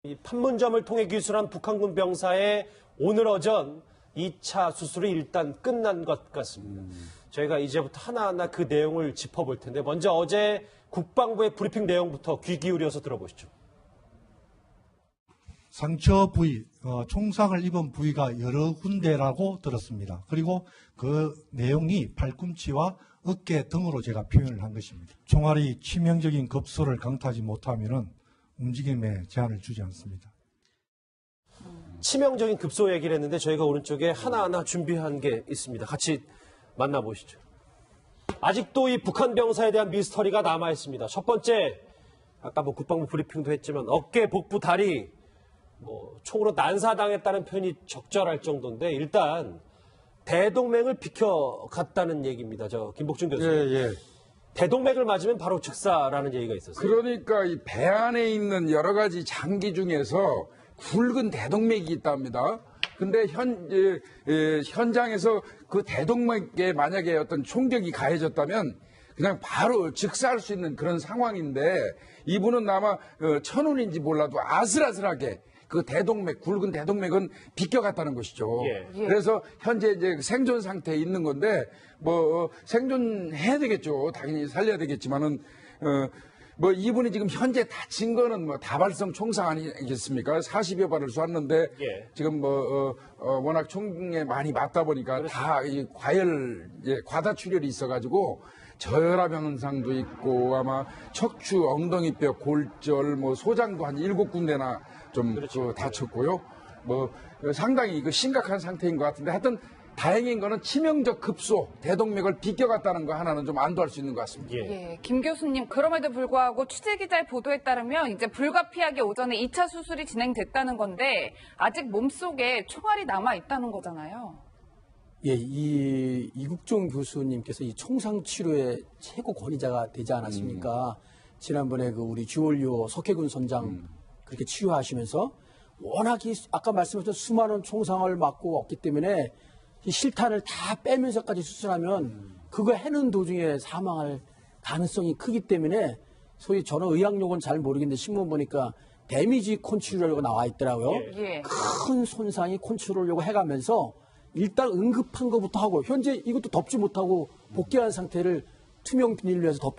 이 판문점을 통해 기술한 북한군 병사의 오늘 오전 2차 수술이 일단 끝난 것 같습니다. 저희가 이제부터 하나하나 그 내용을 짚어볼 텐데 먼저 어제 국방부의 브리핑 내용부터 귀 기울여서 들어보시죠. 상처 부위, 총상을 입은 부위가 여러 군데라고 들었습니다. 그리고 그 내용이 팔꿈치와 어깨 등으로 제가 표현을 한 것입니다. 총알이 치명적인 급소를 강타하지 못하면 움직임에 제한을 주지 않습니다. 치명적인 급소 얘기를 했는데 저희가 오른쪽에 하나하나 준비한 게 있습니다. 같이 만나보시죠. 아직도 이 북한 병사에 대한 미스터리가 남아있습니다. 첫 번째, 아까 국방부 브리핑도 했지만 어깨, 복부, 다리 총으로 난사당했다는 표현이 적절할 정도인데 일단 대동맥을 비켜갔다는 얘기입니다. 김복준 교수님. 예. 대동맥을 맞으면 바로 즉사라는 얘기가 있었어요. 그러니까 이 배 안에 있는 여러 가지 장기 중에서 굵은 대동맥이 있답니다. 근데 현장에서 그 대동맥에 만약에 어떤 총격이 가해졌다면 그냥 바로 즉사할 수 있는 그런 상황인데 이분은 아마 천운인지 몰라도 아슬아슬하게 그 대동맥, 굵은 대동맥은 비껴갔다는 것이죠. 예. 그래서 현재 이제 생존 상태에 있는 건데 생존해야 되겠죠. 당연히 살려야 되겠지만은 이분이 지금 현재 다친 거는 다발성 총상 아니겠습니까? 40여 발을 쐈는데 지금 워낙 총에 많이 맞다 보니까 다 이 과다출혈이 있어가지고 저혈압 현상도 있고 아마 척추, 엉덩이뼈, 골절, 소장도 한 7군데나 좀 다쳤고요. 상당히 심각한 상태인 것 같은데 하여튼 다행인 거는 치명적 급소, 대동맥을 비껴갔다는 거 하나는 좀 안도할 수 있는 것 같습니다. 예, 김 교수님 그럼에도 불구하고 취재기자의 보도에 따르면 이제 불가피하게 오전에 2차 수술이 진행됐다는 건데 아직 몸속에 총알이 남아 있다는 거잖아요. 예, 이국종 교수님께서 이 총상 치료의 최고 권위자가 되지 않았습니까? 지난번에 우리 주월요 석해군 선장 그렇게 치료하시면서 워낙 아까 말씀하셨던 수많은 총상을 맞고 왔기 때문에 이 실탄을 다 빼면서까지 수술하면 그거 해는 도중에 사망할 가능성이 크기 때문에 소위 저는 의학용어는 잘 모르겠는데 신문 보니까 데미지 컨트롤이라고 나와 있더라고요. 예. 큰 손상이 컨트롤이라고 해가면서 일단 응급한 것부터 하고 현재 이것도 덮지 못하고 복귀한 상태를 투명 비닐로 해서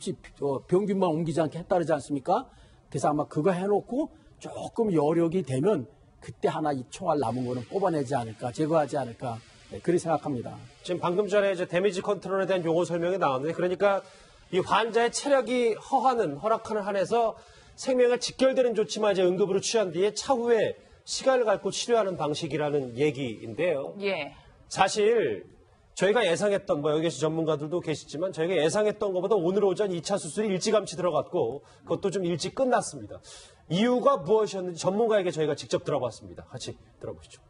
병균만 옮기지 않게 했다르지 않습니까? 그래서 아마 그거 해놓고 조금 여력이 되면 그때 하나 이 총알 남은 거는 뽑아내지 않을까, 제거하지 않을까, 그렇게 생각합니다. 지금 방금 전에 데미지 컨트롤에 대한 용어 설명이 나왔는데 그러니까 이 환자의 체력이 허락하는 한에서 생명을 직결되는 조치만 이제 응급으로 취한 뒤에 차후에 시간을 갖고 치료하는 방식이라는 얘기인데요. 예. 사실 저희가 예상했던 여기 계신 전문가들도 계시지만 저희가 예상했던 것보다 오늘 오전 2차 수술이 일찌감치 들어갔고 그것도 좀 일찍 끝났습니다. 이유가 무엇이었는지 전문가에게 저희가 직접 들어봤습니다. 같이 들어보시죠.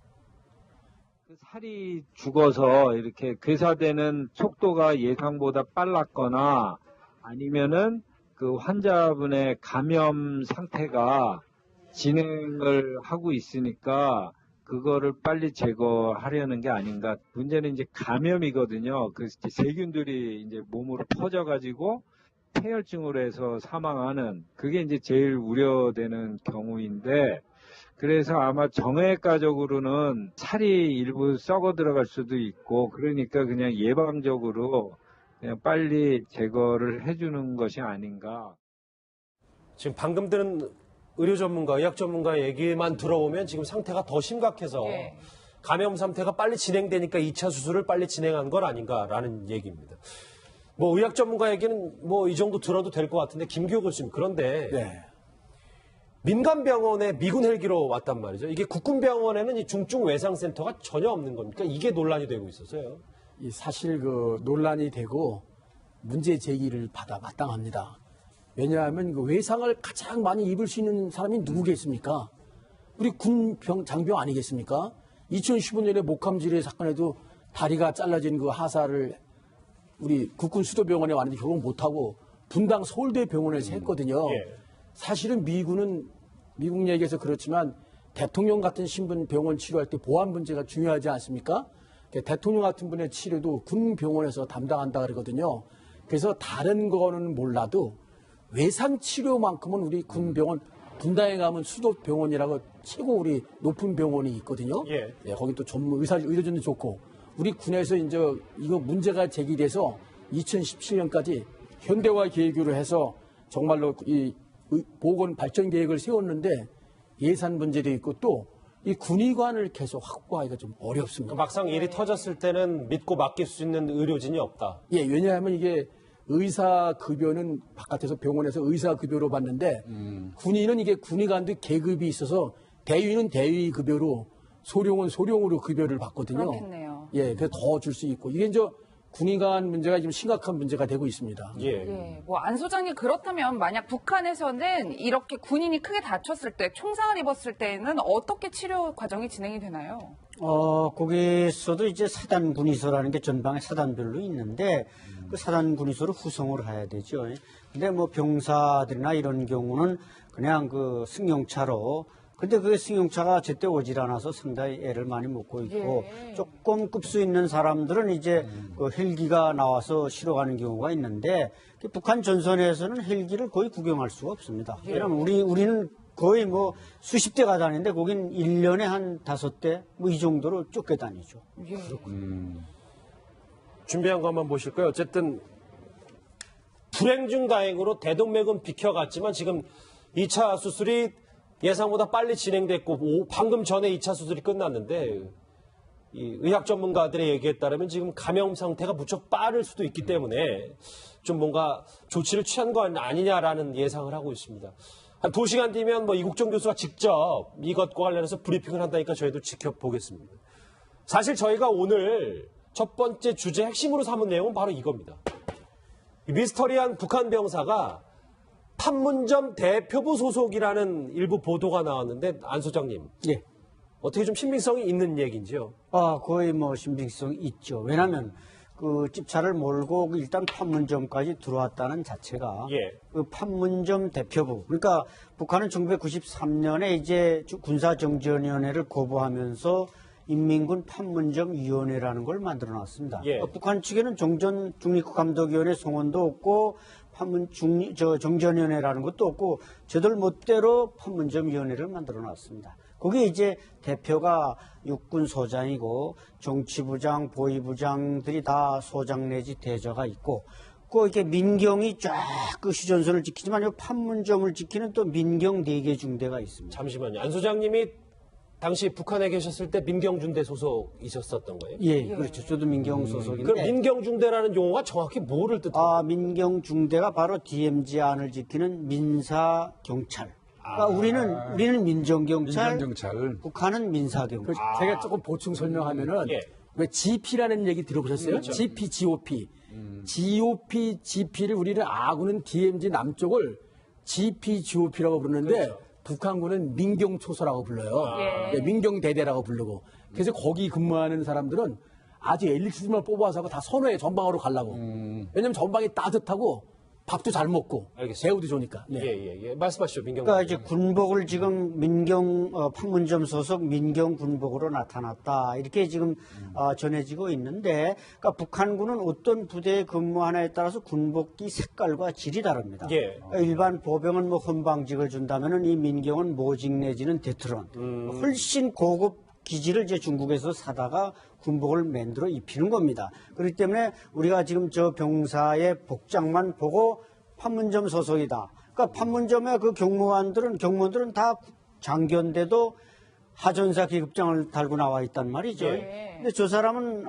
살이 죽어서 이렇게 괴사되는 속도가 예상보다 빨랐거나 아니면은 그 환자분의 감염 상태가 진행을 하고 있으니까 그거를 빨리 제거하려는 게 아닌가. 문제는 이제 감염이거든요. 그 세균들이 이제 몸으로 퍼져가지고 폐혈증으로 해서 사망하는 그게 이제 제일 우려되는 경우인데 그래서 아마 정외과적으로는 살이 일부 썩어 들어갈 수도 있고 그러니까 그냥 예방적으로 그냥 빨리 제거를 해주는 것이 아닌가. 지금 방금 들은 의료 전문가, 의학 전문가 얘기만 들어보면 지금 상태가 더 심각해서 감염 상태가 빨리 진행되니까 2차 수술을 빨리 진행한 건 아닌가라는 얘기입니다. 의학 전문가 얘기는 이 정도 들어도 될 것 같은데 김기호 교수님 그런데 민간 병원에 미군 헬기로 왔단 말이죠. 이게 국군 병원에는 이 중증 외상센터가 전혀 없는 겁니까? 이게 논란이 되고 있어서요. 사실 논란이 되고 문제 제기를 받아 마땅합니다. 왜냐하면 외상을 가장 많이 입을 수 있는 사람이 누구겠습니까? 우리 장병 아니겠습니까? 2015년에 목함지뢰 사건에도 다리가 잘라진 하사를 우리 국군 수도병원에 왔는데 결국 못하고 분당 서울대 병원에서 했거든요. 사실은 미국 얘기에서 그렇지만 대통령 같은 신분 병원 치료할 때 보안 문제가 중요하지 않습니까? 대통령 같은 분의 치료도 군 병원에서 담당한다 그러거든요. 그래서 다른 거는 몰라도 외상 치료만큼은 우리 군 병원 분당에 가면 수도병원이라고 최고 우리 높은 병원이 있거든요. 예. 거기 또 전문 의료진도 좋고 우리 군에서 이제 이거 문제가 제기돼서 2017년까지 현대화 계획으로 해서 정말로 이 보건 발전 계획을 세웠는데 예산 문제도 있고 또 이 군의관을 계속 확보하기가 좀 어렵습니다. 막상 일이 터졌을 때는 믿고 맡길 수 있는 의료진이 없다. 왜냐하면 이게 의사 급여는 바깥에서 병원에서 의사 급여로 받는데 군의는 이게 군의관도 계급이 있어서 대위는 대위 급여로 소령은 소령으로 급여를 받거든요. 그렇겠네요. 그래서 더 줄 수 있고 이게 이제 군의관 문제가 지금 심각한 문제가 되고 있습니다. 예. 뭐 안 소장님 그렇다면 만약 북한에서는 이렇게 군인이 크게 다쳤을 때 총상을 입었을 때는 어떻게 치료 과정이 진행이 되나요? 거기서도 이제 사단 군의소라는 게 전방에 사단별로 있는데 그 사단 군의소를 후송을 해야 되죠. 근데 뭐 병사들이나 이런 경우는 그냥 그 승용차로 근데 그게 승용차가 제때 오질 않아서 상당히 애를 많이 먹고 있고 조금 급수 있는 사람들은 이제 그 헬기가 나와서 실어 가는 경우가 있는데 북한 전선에서는 헬기를 거의 구경할 수가 없습니다. 왜냐하면 우리는 거의 뭐 수십 대가 다니는데 거긴 1년에 한 5대 뭐 이 정도로 쫓겨 다니죠. 준비한 거 한번 보실까요? 어쨌든 불행 중 다행으로 대동맥은 비켜갔지만 지금 2차 수술이 예상보다 빨리 진행됐고 방금 전에 2차 수술이 끝났는데 이 의학 전문가들의 얘기에 따르면 지금 감염 상태가 무척 빠를 수도 있기 때문에 좀 뭔가 조치를 취한 거 아니냐라는 예상을 하고 있습니다. 한 2시간 뒤면 뭐 이국정 교수가 직접 이것과 관련해서 브리핑을 한다니까 저희도 지켜보겠습니다. 사실 저희가 오늘 첫 번째 주제 핵심으로 삼은 내용은 바로 이겁니다. 이 미스터리한 북한 병사가 판문점 대표부 소속이라는 일부 보도가 나왔는데 안 소장님 어떻게 좀 신빙성이 있는 얘기인지요? 거의 뭐 신빙성이 있죠. 왜냐하면 그 집차를 몰고 일단 판문점까지 들어왔다는 자체가 그 판문점 대표부 그러니까 북한은 1993년에 이제 군사정전위원회를 거부하면서 인민군 판문점위원회라는 걸 만들어놨습니다. 북한 측에는 정전 중립국감독위원회 송원도 없고 정전위원회라는 것도 없고 저들 멋대로 판문점위원회를 만들어놨습니다. 거기에 이제 대표가 육군 소장이고 정치부장, 보위부장들이 다 소장 내지 대저가 있고 그 이렇게 민경이 쫙 그 휴전선을 지키지만 이 판문점을 지키는 또 민경 4개 중대가 있습니다. 잠시만요. 안 소장님이 당시 북한에 계셨을 때 민경중대 소속이셨었던 거예요? 그렇죠. 저도 민경 소속인데. 그럼 민경중대라는 용어가 정확히 뭐를 뜻하나요? 민경중대가 바로 DMZ 안을 지키는 민사경찰. 그러니까 우리는 민정경찰, 북한은 민사경찰. 제가 조금 보충 설명하면은 왜 GP라는 얘기 들어보셨어요? GP, GOP. GP를 우리는 아군은 DMZ 남쪽을 GP, GOP라고 부르는데 북한군은 민경초소라고 불러요. 민경대대라고 부르고. 그래서 거기 근무하는 사람들은 아주 엘리트들만 뽑아서 하고 다 선호해 전방으로 가려고. 왜냐면 전방이 따뜻하고 밥도 잘 먹고 배우도 좋으니까. 말씀하시죠, 민경. 그러니까 이제 군복을 지금 판문점 소속 민경 군복으로 나타났다 이렇게 지금 전해지고 있는데, 그러니까 북한군은 어떤 부대에 근무하냐에 따라서 군복기 색깔과 질이 다릅니다. 그러니까 일반 보병은 뭐 헌방직을 준다면은 이 민경은 모직 내지는 대트론, 훨씬 고급 기지를 이제 중국에서 사다가 군복을 만들어 입히는 겁니다. 그렇기 때문에 우리가 지금 저 병사의 복장만 보고 판문점 소속이다. 그러니까 판문점의 그 경무원들은 다 장교인데도 하전사 계급장을 달고 나와 있단 말이죠. 근데 저 사람은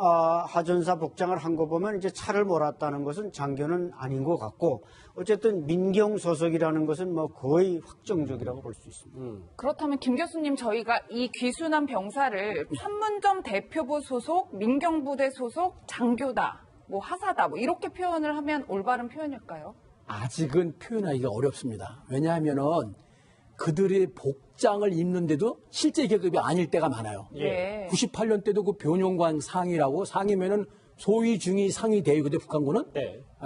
하전사 복장을 한 거 보면 이제 차를 몰았다는 것은 장교는 아닌 것 같고, 어쨌든 민경 소속이라는 것은 뭐 거의 확정적이라고 볼 수 있습니다. 그렇다면 김 교수님, 저희가 이 귀순한 병사를 판문점 대표부 소속, 민경부대 소속, 장교다, 뭐 하사다, 뭐 이렇게 표현을 하면 올바른 표현일까요? 아직은 표현하기가 어렵습니다. 왜냐하면은 그들의 복장을 입는데도 실제 계급이 아닐 때가 많아요. 98년 때도 그 변용관 상위라고, 상위면은 소위, 중위, 상위, 대위. 근데 북한군은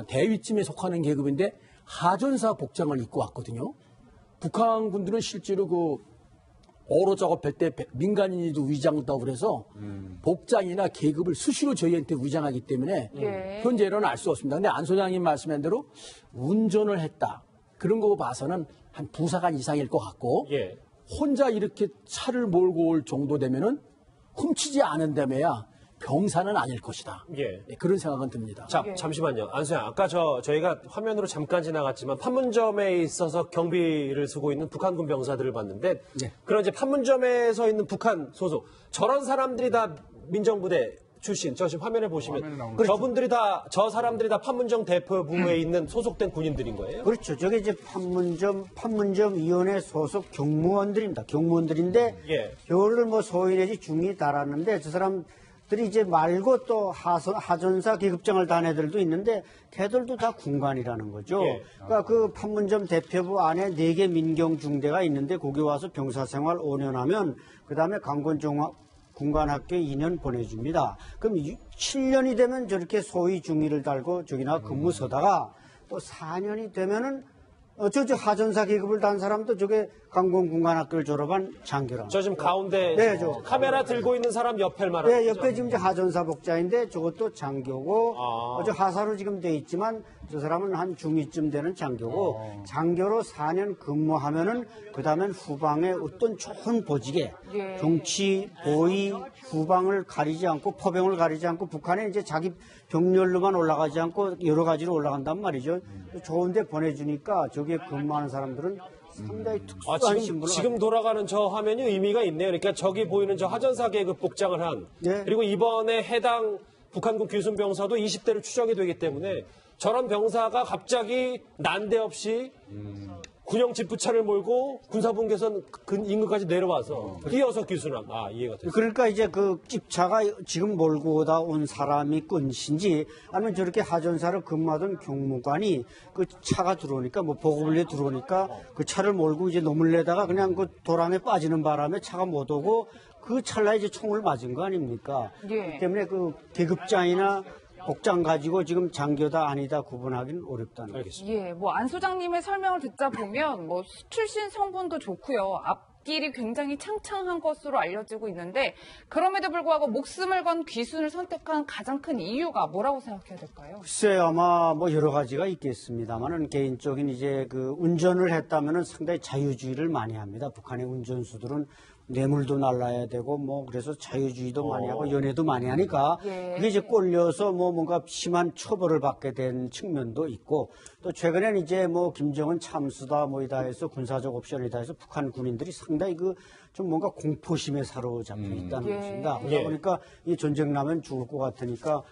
대위쯤에 속하는 계급인데 하전사 복장을 입고 왔거든요. 북한군들은 실제로 그 어로 작업할 때 민간인이도 위장한다고 그래서 복장이나 계급을 수시로 저희한테 위장하기 때문에 현재로는 알 수 없습니다. 근데 안 소장님 말씀한 대로 운전을 했다, 그런 거 봐서는 한 부사관 이상일 것 같고 예. 혼자 이렇게 차를 몰고 올 정도 되면은 훔치지 않은다며야 병사는 아닐 것이다. 예. 네, 그런 생각은 듭니다. 자, 잠시만요. 안수양, 아까 저희가 화면으로 잠깐 지나갔지만 판문점에 있어서 경비를 쓰고 있는 북한군 병사들을 봤는데 네. 그런 이제 판문점에 있는 북한 소속 저런 사람들이 다 민정부대 출신. 저 지금 화면에 보시면 저분들이 저 사람들이 다 판문점 대표부에 있는 소속된 군인들인 거예요? 그렇죠. 저게 이제 판문점 위원회 소속 경무원들입니다. 경무원들인데 예. 별을 뭐 소위 내지 중이 달았는데 저 사람들이 이제 말고 또 하전사 계급장을 단 애들도 있는데 걔들도 다 군관이라는 거죠. 예. 그러니까 그 판문점 대표부 안에 4개 민경 중대가 있는데 거기 와서 병사생활 5년 하면 그다음에 강권종합 군관학교에 2년 보내줍니다. 그럼 7년이 되면 저렇게 소위 중위를 달고 저기나 근무 서다가 또 4년이 되면은 저 하전사 계급을 단 사람도 저게 강권군관학교를 졸업한 장교라. 저 지금 가운데 네, 카메라 들고 있는 사람 옆에 말하는 네, 거죠? 옆에 지금 이제 하전사 복자인데 저것도 장교고, 아. 저 하사로 지금 돼 있지만 저 사람은 한 중2쯤 되는 장교고, 장교로 4년 근무하면은 그 다음엔 후방에 어떤 좋은 보직에 예. 정치, 보위, 후방을 가리지 않고 포병을 가리지 않고 북한에 이제 자기 병렬로만 올라가지 않고 여러 가지로 올라간단 말이죠. 좋은데 보내주니까 저기에 근무하는 사람들은 상당히 특수한 신분을 지금 돌아가는 저 화면이 의미가 있네요. 그러니까 저기 보이는 저 하전사 계급 복장을 한 네. 그리고 이번에 해당 북한군 귀순 병사도 20대로 추정이 되기 때문에 저런 병사가 갑자기 난데없이 군용 지프차를 몰고 군사분계선 인근까지 내려와서 뛰어서 귀순함. 이해가 됐어요. 그러니까 이제 그 집차가 지금 몰고 오다 온 사람이 끈신지 아니면 저렇게 하전사를 근무하던 경무관이 그 차가 들어오니까 뭐 보급을 내 들어오니까 그 차를 몰고 이제 노물 내다가 그냥 그 도랑에 빠지는 바람에 차가 못 오고 그 찰나에 이제 총을 맞은 거 아닙니까? 예. 그렇기 때문에 그 계급장이나 복장 가지고 지금 장교다 아니다 구분하기는 어렵다는 거죠. 알겠습니다. 예, 뭐 안 소장님의 설명을 듣다 보면 뭐 출신 성분도 좋고요. 앞길이 굉장히 창창한 것으로 알려지고 있는데 그럼에도 불구하고 목숨을 건 귀순을 선택한 가장 큰 이유가 뭐라고 생각해야 될까요? 글쎄요, 아마 뭐 여러 가지가 있겠습니다만은 개인적인 이제 그 운전을 했다면은 상당히 자유주의를 많이 합니다. 북한의 운전수들은 뇌물도 날라야 되고 뭐 그래서 자유주의도 많이 하고 연애도 많이 하니까 예. 그게 이제 꼴려서 뭐 뭔가 심한 처벌을 받게 된 측면도 있고 또 최근에는 이제 뭐 김정은 참수다 뭐이다 해서 군사적 옵션이다 해서 북한 군인들이 상당히 그 좀 뭔가 공포심에 사로잡혀 있다는 예. 것입니다. 그러다 예. 보니까 이 전쟁 나면 죽을 것 같으니까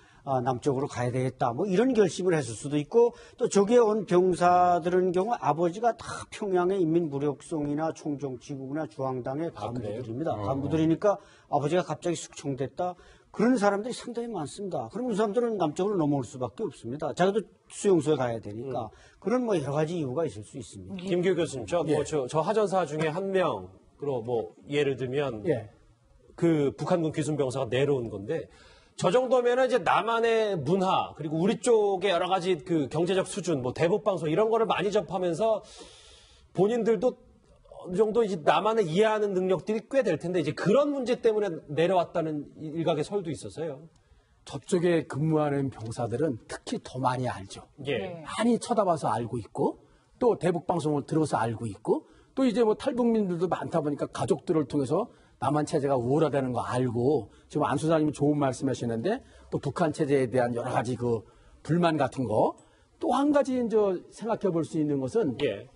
남쪽으로 가야 되겠다. 뭐 이런 결심을 했을 수도 있고 또 저기에 온 병사들은 경우 아버지가 다 평양의 인민무력성이나 총정치국이나 중앙당의 간부들입니다. 간부들이니까 아버지가 갑자기 숙청됐다. 그런 사람들이 상당히 많습니다. 그럼 그 사람들은 남쪽으로 넘어올 수밖에 없습니다. 자기도 수용소에 가야 되니까 그런 뭐 여러 가지 이유가 있을 수 있습니다. 김규 교수님, 저 하전사 중에 한 명, 그리고 뭐 예를 들면 예. 그 북한군 귀순 병사가 내려온 건데 저 정도면은 이제 남한의 문화 그리고 우리 쪽의 여러 가지 그 경제적 수준, 뭐 대북 방송 이런 거를 많이 접하면서 본인들도 어느 정도 이제 남한을 이해하는 능력들이 꽤 될 텐데 이제 그런 문제 때문에 내려왔다는 일각의 설도 있었어요. 저쪽에 근무하는 병사들은 특히 더 많이 알죠. 예. 많이 쳐다봐서 알고 있고 또 대북 방송을 들어서 알고 있고 또 이제 뭐 탈북민들도 많다 보니까 가족들을 통해서 남한 체제가 우월하다는 거 알고 지금 안 소장님이 좋은 말씀하시는데 또 북한 체제에 대한 여러 가지 그 불만 같은 거 또 한 가지 이제 생각해 볼 수 있는 것은 예.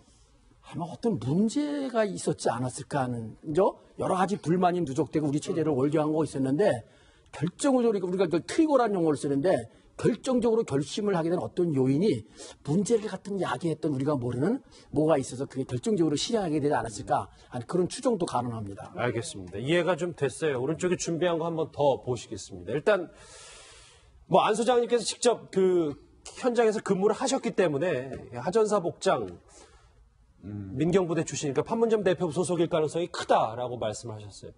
아마 어떤 문제가 있었지 않았을까 하는 이제 여러 가지 불만이 누적되고 우리 체제를 월경한 거 있었는데 결정적으로 우리가 그 트리거라는 용어를 쓰는데 결정적으로 결심을 하게 된 어떤 요인이 문제를 갖던 야기했던 우리가 모르는 뭐가 있어서 그게 결정적으로 실행하게 되지 않았을까 하는 그런 추정도 가능합니다. 알겠습니다. 이해가 좀 됐어요. 오른쪽에 준비한 거 한번 더 보시겠습니다. 일단 뭐 안 소장님께서 직접 그 현장에서 근무를 하셨기 때문에 하전사 복장 민경부대 출신이니까 판문점 대표부 소속일 가능성이 크다라고 말씀하셨어요.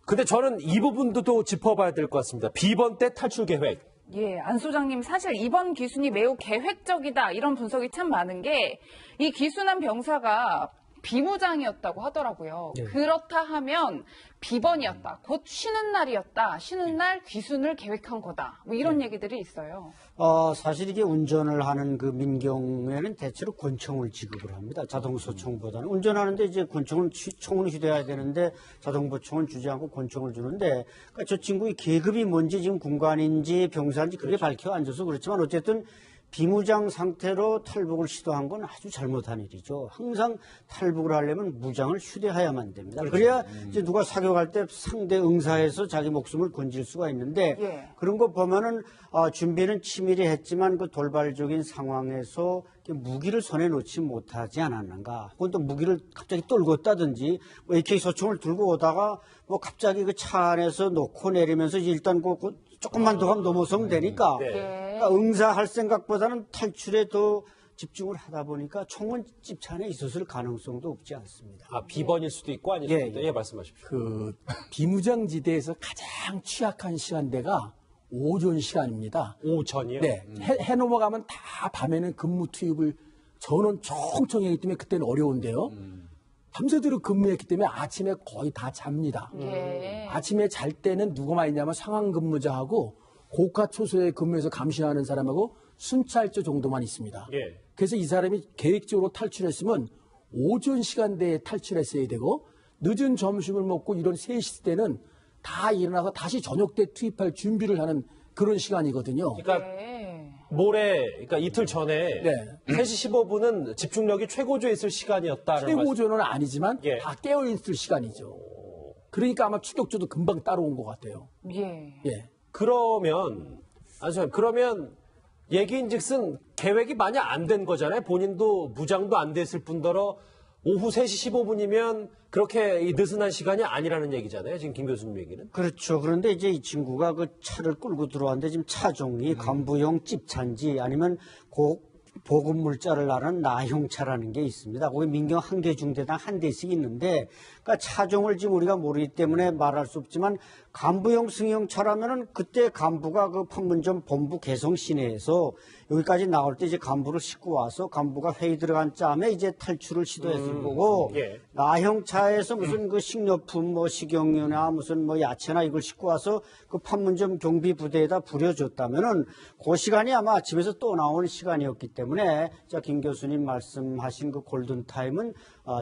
근데 저는 이 부분도 또 짚어봐야 될 것 같습니다. 비번 때 탈출 계획. 예, 안 소장님 사실 이번 귀순이 매우 계획적이다 이런 분석이 참 많은 게 이 귀순한 병사가 비무장이었다고 하더라고요. 네. 그렇다 하면 비번이었다. 곧 쉬는 날이었다. 쉬는 날 귀순을 계획한 거다. 뭐 이런 얘기들이 있어요. 사실 이게 운전을 하는 그 민경에는 대체로 권총을 지급을 합니다. 자동소총보다는. 운전하는데 이제 총을 휴대해야 되는데 자동보총은 주지 않고 권총을 주는데, 그러니까 저 친구의 계급이 뭔지 지금 군관인지 병사인지 그게 밝혀 안 줘서 그렇지만 어쨌든 비무장 상태로 탈북을 시도한 건 아주 잘못한 일이죠. 항상 탈북을 하려면 무장을 휴대해야만 됩니다. 그래야 이제 누가 사격할 때 상대 응사해서 자기 목숨을 건질 수가 있는데 예. 그런 거 보면은 준비는 치밀히 했지만 그 돌발적인 상황에서 무기를 손에 놓지 못하지 않았는가. 혹은 또 무기를 갑자기 떨궜다든지 뭐 AK 소총을 들고 오다가 뭐 갑자기 그 차 안에서 놓고 내리면서 일단 그 조금만 더 가면 넘어서면 되니까 그러니까 응사할 생각보다는 탈출에 더 집중을 하다 보니까 총은 집차 안에 있었을 가능성도 없지 않습니다. 비번일 수도 있고 아닐 수도 있다. 예, 말씀하십시오. 그 비무장지대에서 가장 취약한 시간대가 오전 시간입니다. 오전이요? 네. 해 넘어가면 다 밤에는 근무 투입을 전원 총총히 하기 때문에 그때는 어려운데요. 밤새도록 근무했기 때문에 아침에 거의 다 잡니다. 아침에 잘 때는 누구만 있냐면 상황 근무자하고 고가 초소에 근무해서 감시하는 사람하고 순찰조 정도만 있습니다. 예. 그래서 이 사람이 계획적으로 탈출했으면 오전 시간대에 탈출했어야 되고 늦은 점심을 먹고 이런 3시 때는 다 일어나서 다시 저녁 때 투입할 준비를 하는 그런 시간이거든요. 그러니까 그러니까 이틀 전에 네. 3시 15분은 집중력이 최고조에 있을 시간이었다는 말씀. 최고조는 아니지만 예. 다 깨어있을 시간이죠. 그러니까 아마 추격조도 금방 따라온 것 같아요. 예. 예. 그러면 얘기인즉슨 계획이 많이 안 된 거잖아요. 본인도 무장도 안 됐을 뿐더러 오후 3시 15분이면 그렇게 이 느슨한 시간이 아니라는 얘기잖아요. 지금 김 교수님 얘기는. 그렇죠. 그런데 이제 이 친구가 그 차를 끌고 들어왔는데 지금 차종이 간부용 찝차인지 아니면 보급물자를 나는 나형차라는 게 있습니다. 거기 민경 한 개 중대당 한 대씩 있는데, 그러니까 차종을 지금 우리가 모르기 때문에 말할 수 없지만 간부용 승용차라면은 그때 간부가 그 판문점 본부 개성 시내에서 여기까지 나올 때 이제 간부를 싣고 와서 간부가 회의 들어간 짬에 이제 탈출을 시도했을 거고, 예. 나형차에서 무슨 그 식료품 뭐 식용유나 무슨 뭐 야채나 이걸 싣고 와서 그 판문점 경비 부대에다 부려줬다면은 그 시간이 아마 아침에서 또 나오는 시간이었기 때문에 김 교수님 말씀하신 그 골든 타임은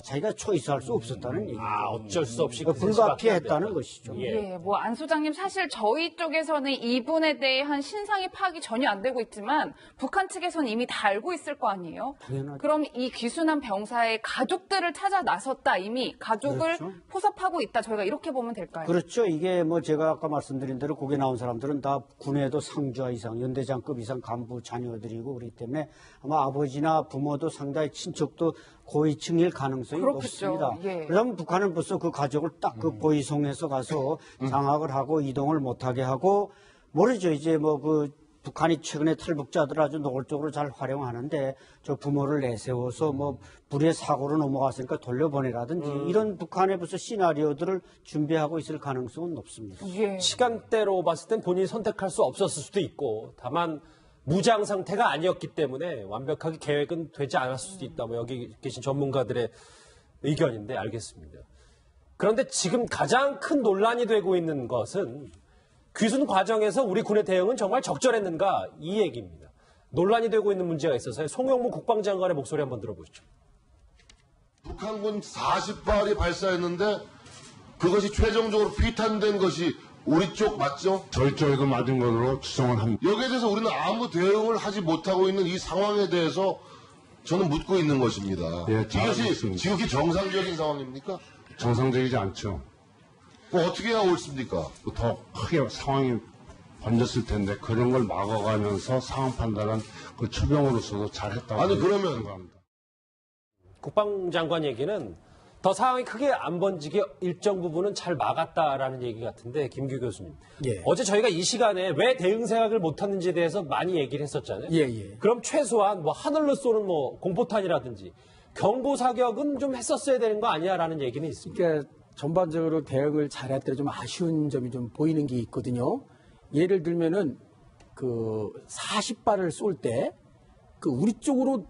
자기가 초이스할 수 없었다는 얘기죠. 어쩔 수 없이 불가피했다는 것이죠. 예, 뭐 안 소장님 사실 저희 쪽에서는 이분에 대한 신상이 파악이 전혀 안 되고 있지만 북한 측에서는 이미 다 알고 있을 거 아니에요? 당연하죠. 그럼 이 귀순한 병사의 가족들을 찾아 나섰다, 이미 가족을 그렇죠. 포섭하고 있다, 저희가 이렇게 보면 될까요? 그렇죠. 이게 뭐 제가 아까 말씀드린 대로 거기에 나온 사람들은 다 군에도 상주하 이상, 연대장급 이상 간부 자녀들이고 그렇기 때문에 아마 아버지나 부모도 상당히 친척도 고위층일 가능성이 그렇겠죠. 높습니다. 예. 그러면 북한은 벌써 그 가족을 딱 그 고위송에서 가서 장악을 하고 이동을 못하게 하고 모르죠. 이제 뭐 그 북한이 최근에 탈북자들 아주 노골적으로 잘 활용하는데 저 부모를 내세워서 뭐 불의 사고로 넘어갔으니까 돌려보내라든지 이런 북한의 벌써 시나리오들을 준비하고 있을 가능성은 높습니다. 예. 시간대로 봤을 땐 본인이 선택할 수 없었을 수도 있고 다만 무장 상태가 아니었기 때문에 완벽하게 계획은 되지 않았을 수도 있다. 뭐 여기 계신 전문가들의 의견인데 알겠습니다. 그런데 지금 가장 큰 논란이 되고 있는 것은 귀순 과정에서 우리 군의 대응은 정말 적절했는가 이 얘기입니다. 논란이 되고 있는 문제가 있어서 송영무 국방장관의 목소리 한번 들어보시죠. 북한군 40발이 발사했는데 그것이 최종적으로 피탄된 것이 우리 쪽 맞죠? 저희 쪽에도 맞은 것으로 추정을 합니다. 여기에 대해서 우리는 아무 대응을 하지 못하고 있는 이 상황에 대해서 저는 묻고 있는 것입니다. 예, 잘 이것이 묻습니다. 지극히 정상적인 상황입니까? 정상적이지 않죠. 어떻게 해야 옳습니까? 더 크게 상황이 번졌을 텐데 그런 걸 막아가면서 상황 판단은 그 추병으로서도 잘했다고 아니, 그러면 생각합니다. 국방장관 얘기는 더 상황이 크게 안 번지게 일정 부분은 잘 막았다라는 얘기 같은데 김규 교수님. 예. 어제 저희가 이 시간에 왜 대응 생각을 못했는지에 대해서 많이 얘기를 했었잖아요. 예. 그럼 최소한 뭐 하늘로 쏘는 뭐 공포탄이라든지 경보 사격은 좀 했었어야 되는 거 아니야라는 얘기는 있습니다. 그러니까 전반적으로 대응을 잘했더니 좀 아쉬운 점이 좀 보이는 게 있거든요. 예를 들면은 그 40발을 쏠 때 그 우리 쪽으로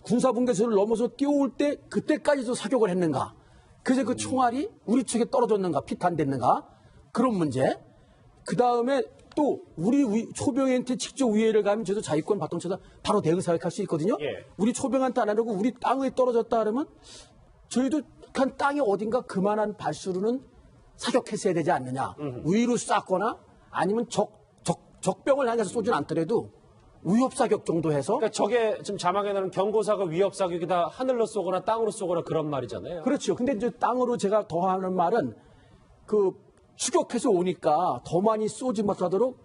군사분계선을 넘어서 뛰어올 때 그때까지도 사격을 했는가? 그래서 그 총알이 우리 측에 떨어졌는가? 피탄됐는가? 그런 문제. 그 다음에 또 우리 초병한테 직접 위해를 가면 저도 자위권 바통쳐서 바로 대응 사격할 수 있거든요. 예. 우리 초병한테 안 하려고 우리 땅에 떨어졌다 그러면 저희도 한 땅에 어딘가 그만한 발수로는 사격했어야 되지 않느냐. 위로 쐈거나 아니면 적병을 향해서 쏘진 않더라도 위협 사격 정도 해서. 그러니까 저게 지금 자막에 나오는 경고사가 위협 사격이다 하늘로 쏘거나 땅으로 쏘거나 그런 말이잖아요. 그렇죠. 근데 이제 땅으로 제가 더 하는 말은 그 추격해서 오니까 더 많이 쏘지 못하도록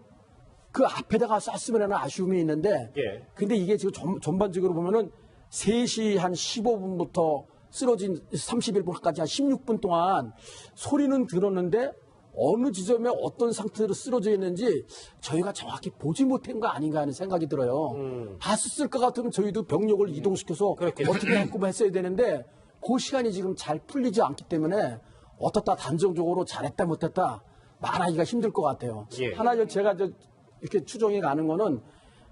그 앞에다가 쐈으면 하는 아쉬움이 있는데. 예. 근데 이게 지금 전반적으로 보면은 3시 한 15분부터 쓰러진 31분까지 한 16분 동안 소리는 들었는데 어느 지점에 어떤 상태로 쓰러져 있는지 저희가 정확히 보지 못한 거 아닌가 하는 생각이 들어요. 봤을 것 같으면 저희도 병력을 이동시켜서 그렇겠죠. 어떻게 했고 했어야 되는데 그 시간이 지금 잘 풀리지 않기 때문에 어떻다 단정적으로 잘했다 못했다 말하기가 힘들 것 같아요. 예. 하나 제가 이렇게 추정해 가는 거는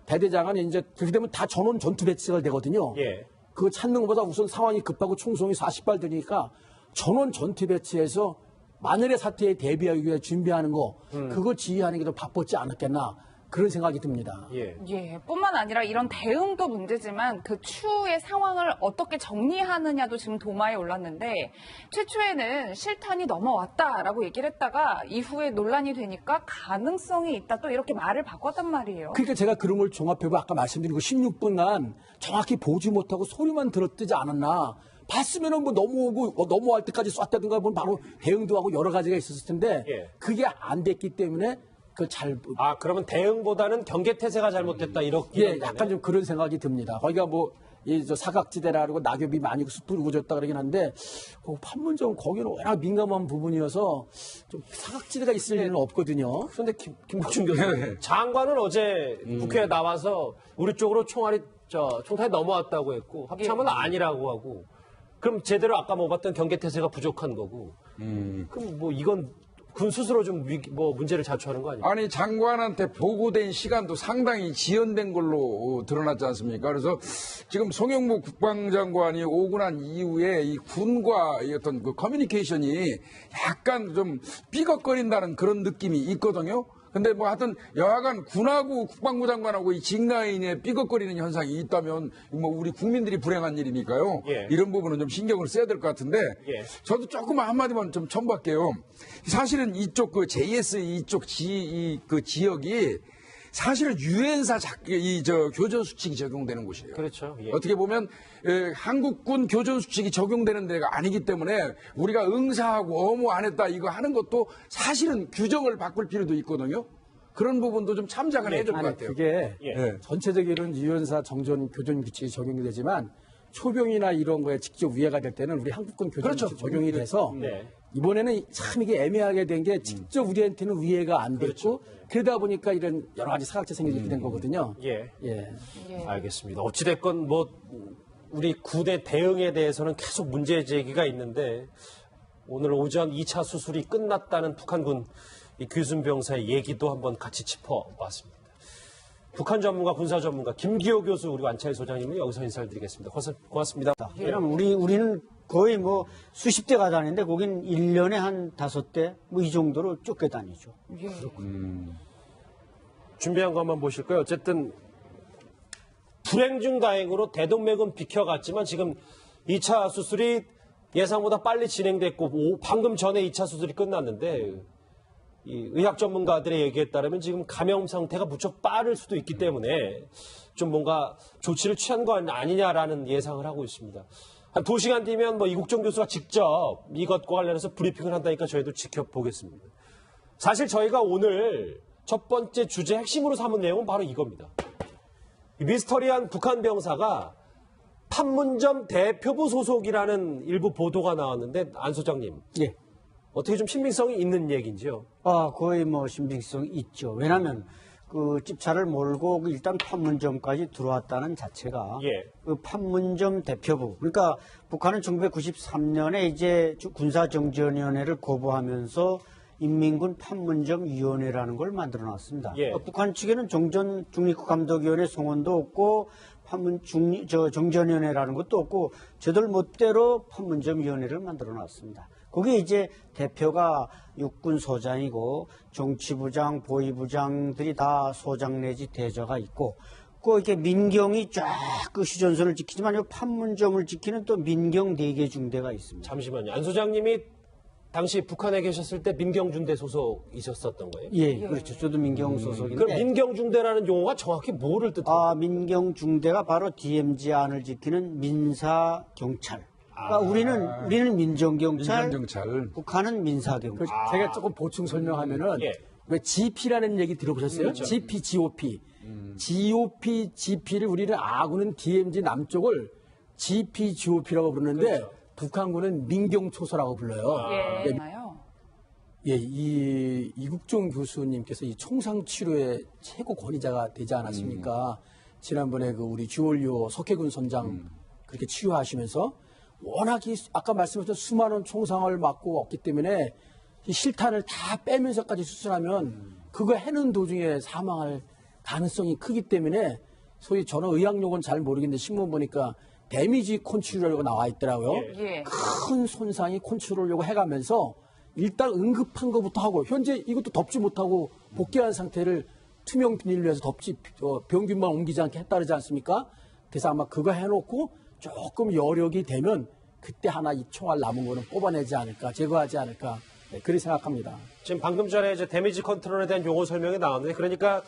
대대장은 이제 그렇게 되면 다 전원 전투 배치가 되거든요. 예. 그거 찾는 것보다 우선 상황이 급하고 총성이 40발 되니까 전원 전투 배치해서 만일의 사태에 대비하기 위해 준비하는 거 그거 지휘하는 게 더 바빴지 않았겠나 그런 생각이 듭니다. 예. 예, 뿐만 아니라 이런 대응도 문제지만 그 추후의 상황을 어떻게 정리하느냐도 지금 도마에 올랐는데 최초에는 실탄이 넘어왔다라고 얘기를 했다가 이후에 논란이 되니까 가능성이 있다 또 이렇게 말을 바꿨단 말이에요. 그러니까 제가 그런 걸 종합해보고 아까 말씀드린 거 16분간 정확히 보지 못하고 소리만 들었지 않았나. 봤으면은 뭐 넘어오고 넘어갈 때까지 쐈다든가 뭐 바로 대응도 하고 여러 가지가 있었을 텐데 예. 그게 안 됐기 때문에 그 잘 그러면 대응보다는 경계태세가 잘못됐다 이렇게. 예, 약간 좀 그런 생각이 듭니다. 거기가 뭐, 사각지대라고 낙엽이 많이 숲을 우거졌다 그러긴 한데, 판문점 거기는 워낙 민감한 부분이어서 좀 사각지대가 있을 일은 없거든요. 그런데 김복준 교수 장관은 어제 국회에 나와서 우리 쪽으로 총탄이 넘어왔다고 했고 합참은 아니라고 하고 그럼 제대로 아까 뭐 봤던 경계태세가 부족한 거고 그럼 뭐 이건 군 스스로 좀 문제를 자초하는 거 아니에요? 아니 장관한테 보고된 시간도 상당히 지연된 걸로 드러났지 않습니까? 그래서 지금 송영무 국방장관이 오고 난 이후에 이 군과 어떤 그 커뮤니케이션이 약간 좀 삐걱거린다는 그런 느낌이 있거든요. 근데 뭐 하여튼 여하간 군하고 국방부 장관하고 이 직라인에 삐걱거리는 현상이 있다면 뭐 우리 국민들이 불행한 일이니까요. 예. 이런 부분은 좀 신경을 써야 될 것 같은데 예. 저도 조금만 한마디만 좀 첨부할게요. 사실은 이쪽 그 JS 이쪽 그 지역이 사실은 유엔사 교전 수칙이 적용되는 곳이에요. 그렇죠. 예. 어떻게 보면 한국군 교전 수칙이 적용되는 데가 아니기 때문에 우리가 응사하고 어무 안 했다 이거 하는 것도 사실은 규정을 바꿀 필요도 있거든요. 그런 부분도 좀 참작을 해야 될 것 같아요. 그게 예. 전체적인 유엔사 정전 교전 규칙이 적용이 되지만 초병이나 이런 거에 직접 위해가 될 때는 우리 한국군 교전 그렇죠. 규칙 적용이 돼서 네. 이번에는 참 이게 애매하게 된 게 직접 우리한테는 위해가 안 됐고 그러다 보니까 이런 여러 가지 사각지 생기게 된 거거든요. 예. 예. 알겠습니다. 어찌됐건 뭐 우리 군의 대응에 대해서는 계속 문제 제기가 있는데 오늘 오전 2차 수술이 끝났다는 북한군 이 규순병사의 얘기도 한번 같이 짚어봤습니다. 북한 전문가, 군사 전문가 김기호 교수, 우리 완차일 소장님은 여기서 인사를 드리겠습니다. 고맙습니다. 그럼 우리는 거의 뭐 수십 대가 다니는데 거긴 1년에 한 5대 뭐 이 정도로 쫓겨 다니죠. 예. 준비한 거 한번 보실까요? 어쨌든 불행 중 다행으로 대동맥은 비켜갔지만 지금 2차 수술이 예상보다 빨리 진행됐고 방금 전에 2차 수술이 끝났는데 이 의학 전문가들의 얘기에 따르면 지금 감염 상태가 무척 빠를 수도 있기 때문에 좀 뭔가 조치를 취한 거 아니냐라는 예상을 하고 있습니다. 한 2시간 뒤면 뭐 이국정 교수가 직접 이것과 관련해서 브리핑을 한다니까 저희도 지켜보겠습니다. 사실 저희가 오늘 첫 번째 주제 핵심으로 삼은 내용은 바로 이겁니다. 미스터리한 북한 병사가 판문점 대표부 소속이라는 일부 보도가 나왔는데 안 소장님. 예. 어떻게 좀 신빙성이 있는 얘기인지요? 거의 뭐 신빙성이 있죠. 왜냐하면 그 집차를 몰고 일단 판문점까지 들어왔다는 자체가 예. 그 판문점 대표부. 그러니까 북한은 1993년에 이제 군사정전위원회를 거부하면서 인민군 판문점위원회라는 걸 만들어 놨습니다. 예. 북한 측에는 종전 중립국감독위원회 송원도 없고 정전위원회라는 것도 없고 저들 멋대로 판문점위원회를 만들어 놨습니다. 거기에 이제 대표가 육군 소장이고 정치부장, 보위부장들이 다 소장 내지 대저가 있고 그 이렇게 민경이 쫙 그 휴전선을 지키지만 이 판문점을 지키는 또 민경 4개 중대가 있습니다. 잠시만요. 안 소장님이 당시 북한에 계셨을 때 민경중대 소속이셨었던 거예요? 예, 그렇죠. 저도 민경 소속인데. 그럼 민경중대라는 용어가 정확히 뭐를 뜻하는 민경중대가 바로 DMZ 안을 지키는 민사경찰. 그러니까 우리는 민정경찰, 민정경찰. 북한은 민사경찰. 제가 조금 보충 설명하면은 예. 왜 GP라는 얘기 들어보셨어요? 그렇죠. GP, GOP. GOP, GP를 우리는 아군은 DMZ 남쪽을 GP, GOP라고 부르는데 그렇죠. 북한군은 민경초소라고 불러요. 예. 예, 예, 이 이국종 교수님께서 이 총상 치료의 최고 권위자가 되지 않았습니까? 지난번에 그 우리 주월요 석해군 선장 그렇게 치료하시면서 워낙 아까 말씀하셨던 수많은 총상을 맞고 왔기 때문에 이 실탄을 다 빼면서까지 수술하면 그거 해는 도중에 사망할 가능성이 크기 때문에 소위 저는 의학용어는 잘 모르겠는데 신문 보니까 데미지 컨트롤이라고 나와 있더라고요. 예. 큰 손상이 컨트롤하려고 해가면서 일단 응급한 것부터 하고 현재 이것도 덮지 못하고 복귀한 상태를 투명 비닐로 해서 병균만 옮기지 않게 했다르지 않습니까? 그래서 아마 그거 해놓고 조금 여력이 되면 그때 하나 이 총알 남은 거는 뽑아내지 않을까, 제거하지 않을까, 네, 그렇게 생각합니다. 지금 방금 전에 이제 데미지 컨트롤에 대한 용어 설명이 나왔는데 그러니까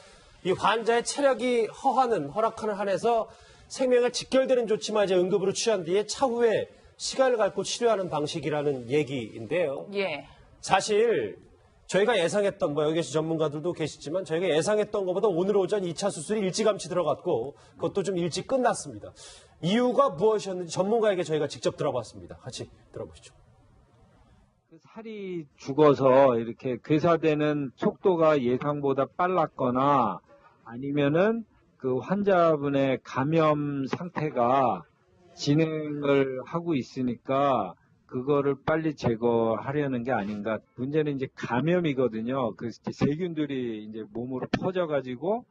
이 환자의 체력이 허락하는 한에서 생명을 직결되는 조치만 이제 응급으로 취한 뒤에 차후에 시간을 갖고 치료하는 방식이라는 얘기인데요. 예. 사실 저희가 예상했던 여기 계신 전문가들도 계시지만 저희가 예상했던 것보다 오늘 오전 2차 수술이 일찌감치 들어갔고 그것도 좀 일찍 끝났습니다. 이유가 무엇이었는지 전문가에게 저희가 직접 들어봤습니다. 같이 들어보시죠. 그 살이 죽어서 이렇게 괴사되는 속도가 예상보다 빨랐거나 아니면은 그 환자분의 감염 상태가 진행을 하고 있으니까 그거를 빨리 제거하려는 게 아닌가. 문제는 이제 감염이거든요. 그 세균들이 이제 몸으로 퍼져가지고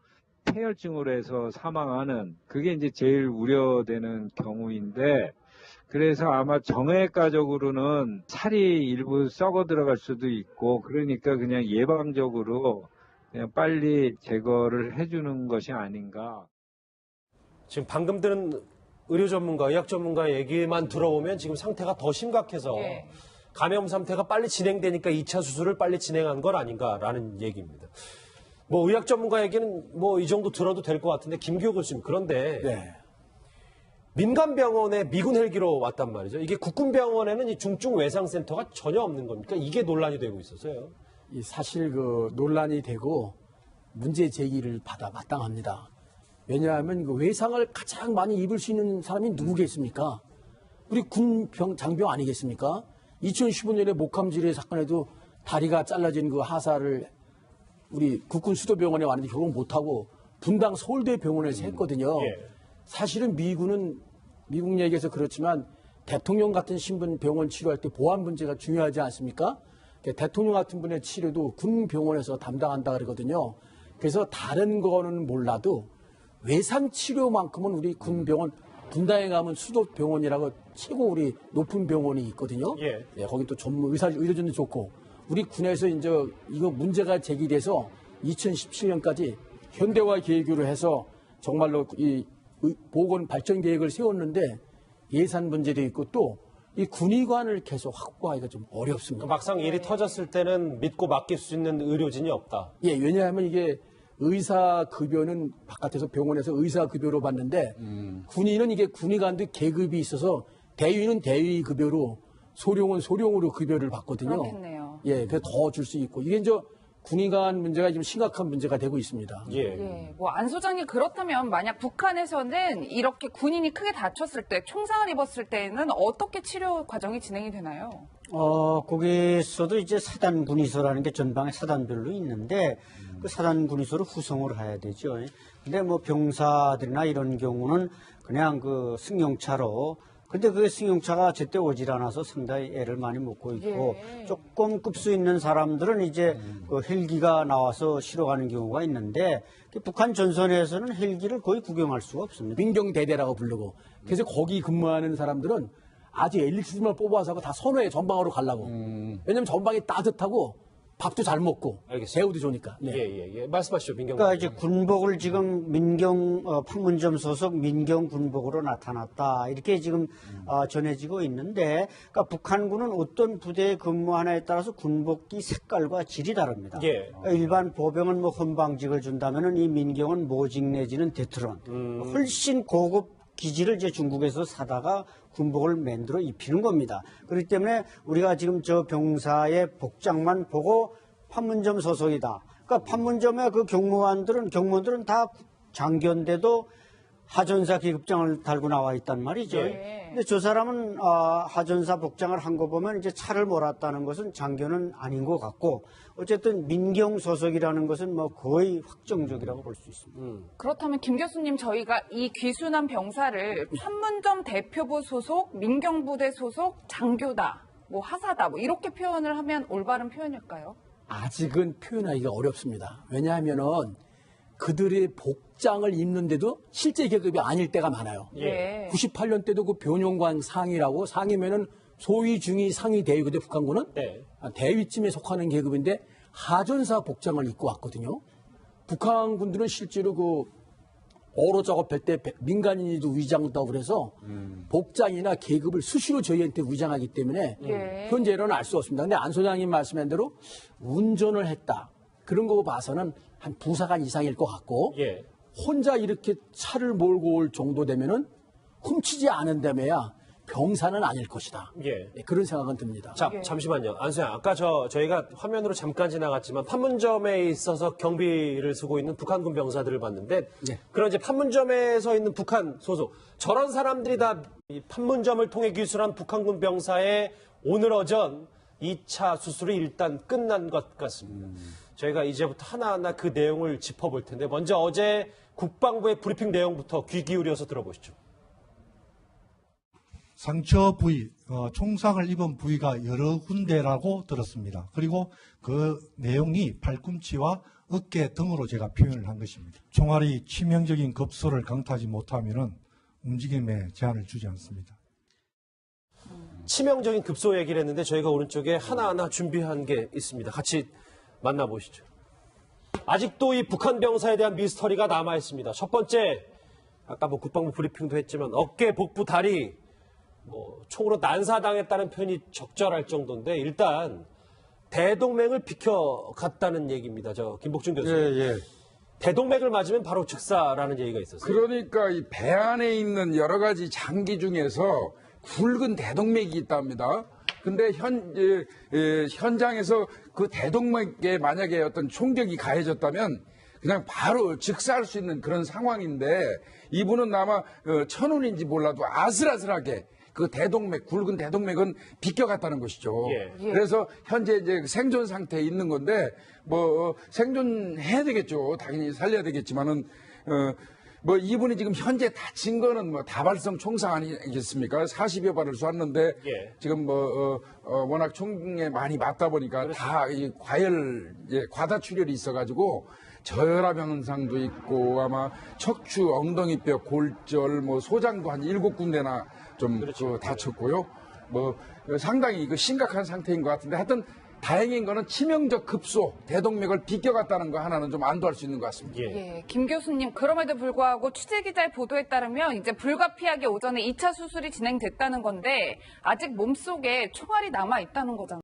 폐혈증으로 해서 사망하는 그게 이제 제일 우려되는 경우인데 그래서 아마 정외과적으로는 살이 일부 썩어 들어갈 수도 있고 그러니까 그냥 예방적으로 그냥 빨리 제거를 해주는 것이 아닌가. 지금 방금 들은 의료 전문가, 의학 전문가 얘기만 들어보면 지금 상태가 더 심각해서 예. 감염 상태가 빨리 진행되니까 2차 수술을 빨리 진행한 건 아닌가라는 얘기입니다. 의학 전문가 얘기는 이 정도 들어도 될 것 같은데 김기호 교수님 그런데 네. 민간병원에 미군 헬기로 왔단 말이죠. 이게 국군병원에는 이 중증 외상센터가 전혀 없는 겁니까? 이게 논란이 되고 있어서요. 이 사실 그 논란이 되고 문제 제기를 받아 마땅합니다. 왜냐하면 그 외상을 가장 많이 입을 수 있는 사람이 누구겠습니까? 우리 장병 아니겠습니까? 2015년에 목함지뢰 사건에도 다리가 잘라진 그 하사를 우리 국군 수도병원에 왔는데 결국 못하고 분당 서울대병원에서 했거든요. 예. 사실은 미국 얘기해서 그렇지만 대통령 같은 신분 병원 치료할 때 보안 문제가 중요하지 않습니까? 대통령 같은 분의 치료도 군 병원에서 담당한다 그러거든요. 그래서 다른 거는 몰라도 외상 치료만큼은 우리 군 병원 분당에 가면 수도병원이라고 최고 우리 높은 병원이 있거든요. 예. 예, 거기 또 전문 의료진도 좋고 우리 군에서 이제 이거 문제가 제기돼서 2017년까지 현대화 계획으로 해서 정말로 이 보건 발전 계획을 세웠는데 예산 문제도 있고 또 이 군의관을 계속 확보하기가 좀 어렵습니다. 막상 일이 터졌을 때는 믿고 맡길 수 있는 의료진이 없다. 예, 왜냐하면 이게 의사 급여는 바깥에서 병원에서 의사 급여로 받는데 군인은 이게 군의관도 계급이 있어서 대위는 대위 급여로 소령은 소령으로 급여를 받거든요. 그렇겠네요. 예, 그래서 더 줄 수 있고 이게 이제 군의관 문제가 지금 심각한 문제가 되고 있습니다. 예. 예, 안 소장님 그렇다면 만약 북한에서는 이렇게 군인이 크게 다쳤을 때 총상을 입었을 때는 어떻게 치료 과정이 진행이 되나요? 거기서도 이제 사단 군의소라는 게 전방에 사단별로 있는데 그 사단 군의소를 후송을 해야 되죠. 근데 병사들이나 이런 경우는 그냥 그 승용차로 근데 그게 승용차가 제때 오질 않아서 상당히 애를 많이 먹고 있고 예. 조금 급수 있는 사람들은 이제 그 헬기가 나와서 실어 가는 경우가 있는데 북한 전선에서는 헬기를 거의 구경할 수가 없습니다. 민경대대라고 부르고 그래서 거기 근무하는 사람들은 아직 엘리트들만 뽑아서 하고 다 선호해 전방으로 가려고. 왜냐면 전방이 따뜻하고 밥도 잘 먹고 알겠습니다. 배우도 좋으니까. 네. 예. 말씀하시죠, 민경. 그러니까 이제 군복을 지금 민경 판문점 소속 민경 군복으로 나타났다 이렇게 지금 전해지고 있는데, 그러니까 북한군은 어떤 부대에 근무하냐에 따라서 군복기 색깔과 질이 다릅니다. 예. 그러니까 일반 보병은 뭐 헌방직을 준다면은 이 민경은 모직 내지는 대트론, 훨씬 고급 기지를 이제 중국에서 사다가 군복을 만들어 입히는 겁니다. 그렇기 때문에 우리가 지금 저 병사의 복장만 보고 판문점 소속이다. 그러니까 판문점의 그 경무원들은 다 장교인데도 하전사 계급장을 달고 나와 있단 말이죠. 네. 근데 저 사람은 하전사 복장을 한 거 보면 이제 차를 몰았다는 것은 장교는 아닌 것 같고, 어쨌든 민경 소속이라는 것은 뭐 거의 확정적이라고 볼 수 있습니다. 그렇다면 김 교수님, 저희가 이 귀순한 병사를 판문점 대표부 소속, 민경부대 소속, 장교다, 뭐 하사다, 뭐 이렇게 표현을 하면 올바른 표현일까요? 아직은 표현하기가 어렵습니다. 왜냐하면은 그들의 복장을 입는데도 실제 계급이 아닐 때가 많아요. 예. 98년 때도 그 변용관 상이라고, 상이면은 소위 중위 상위 대위거든 북한군은. 네. 대위쯤에 속하는 계급인데 하전사 복장을 입고 왔거든요. 북한군들은 실제로 그 어로 작업할 때 민간인이도 위장한다고 그래서 복장이나 계급을 수시로 저희한테 위장하기 때문에 예. 현재로는 알 수 없습니다. 근데 안 소장님 말씀한 대로 운전을 했다. 그런 거 봐서는 한 부사관 이상일 것 같고, 예. 혼자 이렇게 차를 몰고 올 정도 되면은 훔치지 않은다며야 병사는 아닐 것이다. 예. 네, 그런 생각은 듭니다. 자, 잠시만요. 안수양, 아까 저희가 화면으로 잠깐 지나갔지만 판문점에 있어서 경비를 쓰고 있는 북한군 병사들을 봤는데, 네. 그런 이제 판문점에 서 있는 북한 소속, 저런 사람들이 다 이 판문점을 통해 기술한 북한군 병사의 오늘 오전 2차 수술이 일단 끝난 것 같습니다. 저희가 이제부터 하나하나 그 내용을 짚어볼 텐데, 먼저 어제 국방부의 브리핑 내용부터 귀 기울여서 들어보시죠. 상처 부위, 총상을 입은 부위가 여러 군데라고 들었습니다. 그리고 그 내용이 팔꿈치와 어깨 등으로 제가 표현을 한 것입니다. 총알이 치명적인 급소를 강타하지 못하면 움직임에 제한을 주지 않습니다. 치명적인 급소 얘기를 했는데 저희가 오른쪽에 하나하나 준비한 게 있습니다. 같이 만나보시죠. 아직도 이 북한 병사에 대한 미스터리가 남아 있습니다. 첫 번째, 아까 뭐 국방부 브리핑도 했지만 어깨, 복부, 다리 총으로 난사당했다는 표현이 적절할 정도인데, 일단 대동맥을 비켜갔다는 얘기입니다. 저 김복준 교수님. 예. 대동맥을 맞으면 바로 즉사라는 얘기가 있었어요. 그러니까 이 배 안에 있는 여러 가지 장기 중에서 굵은 대동맥이 있답니다. 근데 현장에서 그 대동맥에 만약에 어떤 총격이 가해졌다면 그냥 바로 즉사할 수 있는 그런 상황인데, 이분은 아마 천운인지 몰라도 아슬아슬하게 그 대동맥, 굵은 대동맥은 비껴갔다는 것이죠. 예. 그래서 현재 이제 생존 상태에 있는 건데, 생존해야 되겠죠. 당연히 살려야 되겠지만은, 이분이 지금 현재 다친 거는 다발성 총상 아니겠습니까? 40여 발을 쐈는데, 예. 지금 워낙 총에 많이 맞다 보니까 다 이 과다출혈이 있어가지고, 저혈압 현상도 있고, 아마 척추, 엉덩이뼈, 골절, 소장도 한 7군데나 좀 다쳤고요. 상당히 심각한 상태인 것 같은데, 하여튼 다행인 거는 치명적 급소, 대동맥을 비껴갔다는 거 하나는 좀 안도할 수 있는 것 같습니다. 예, 김 교수님, 그럼에도 불구하고 취재기자의 보도에 따르면 이제 불가피하게 오전에 2차 수술이 진행됐다는 건데, 아직 몸속에 총알이 남아 있다는 거잖아요.